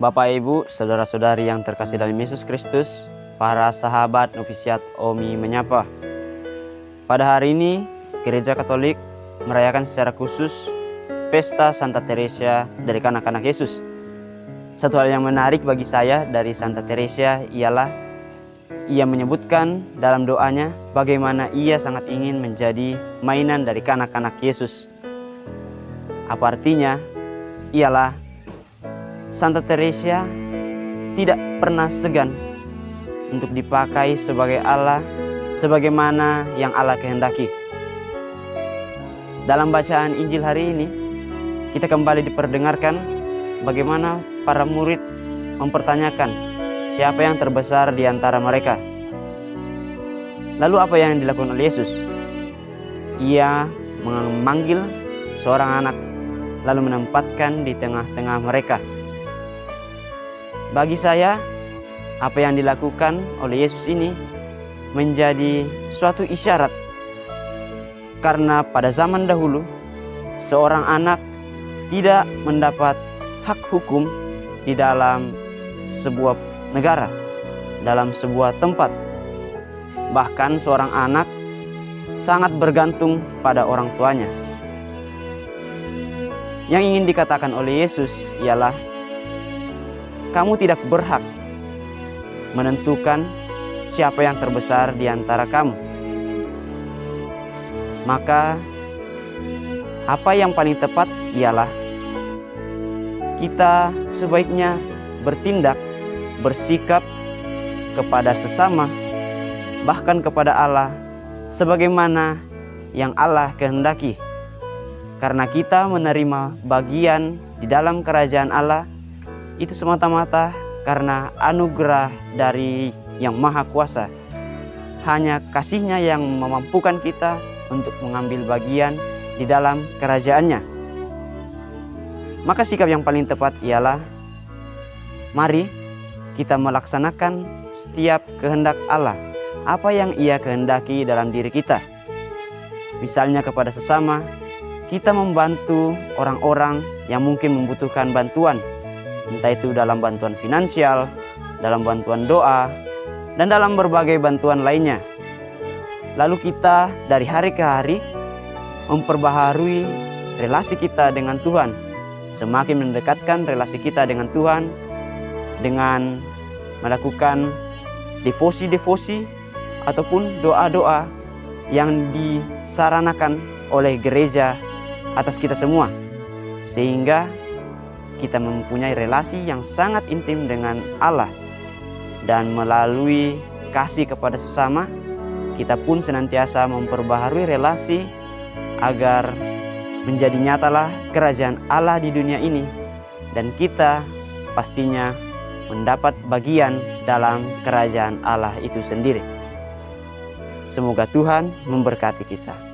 Bapak, Ibu, saudara-saudari yang terkasih dalam Yesus Kristus, para sahabat novisiat Omi menyapa. Pada hari ini, Gereja Katolik merayakan secara khusus Pesta Santa Teresia dari kanak-kanak Yesus. Satu hal yang menarik bagi saya dari Santa Teresia ialah ia menyebutkan dalam doanya bagaimana ia sangat ingin menjadi mainan dari kanak-kanak Yesus. Apa artinya? Ialah Santa Teresia tidak pernah segan untuk dipakai sebagai Allah sebagaimana yang Allah kehendaki. Dalam bacaan Injil hari ini, kita kembali diperdengarkan bagaimana para murid mempertanyakan siapa yang terbesar di antara mereka. Lalu apa yang dilakukan oleh Yesus? Ia memanggil seorang anak lalu menempatkan di tengah-tengah mereka. Bagi saya, apa yang dilakukan oleh Yesus ini menjadi suatu isyarat. Karena pada zaman dahulu, seorang anak tidak mendapat hak hukum di dalam sebuah negara, dalam sebuah tempat. Bahkan seorang anak sangat bergantung pada orang tuanya. Yang ingin dikatakan oleh Yesus ialah kamu tidak berhak menentukan siapa yang terbesar di antara kamu. Maka apa yang paling tepat ialah kita sebaiknya bertindak, bersikap kepada sesama, bahkan kepada Allah sebagaimana yang Allah kehendaki. Karena kita menerima bagian di dalam kerajaan Allah itu semata-mata karena anugerah dari Yang Maha Kuasa. Hanya kasih-Nya yang memampukan kita untuk mengambil bagian di dalam kerajaan-Nya. Maka sikap yang paling tepat ialah mari kita melaksanakan setiap kehendak Allah, apa yang Ia kehendaki dalam diri kita. Misalnya kepada sesama, kita membantu orang-orang yang mungkin membutuhkan bantuan, entah itu dalam bantuan finansial, dalam bantuan doa, dan dalam berbagai bantuan lainnya. Lalu kita dari hari ke hari memperbaharui relasi kita dengan Tuhan, semakin mendekatkan relasi kita dengan Tuhan dengan melakukan devosi-devosi ataupun doa-doa yang disaranakan oleh gereja atas kita semua, sehingga kita mempunyai relasi yang sangat intim dengan Allah. Dan melalui kasih kepada sesama, kita pun senantiasa memperbaharui relasi agar menjadi nyatalah kerajaan Allah di dunia ini. Dan kita pastinya mendapat bagian dalam kerajaan Allah itu sendiri. Semoga Tuhan memberkati kita.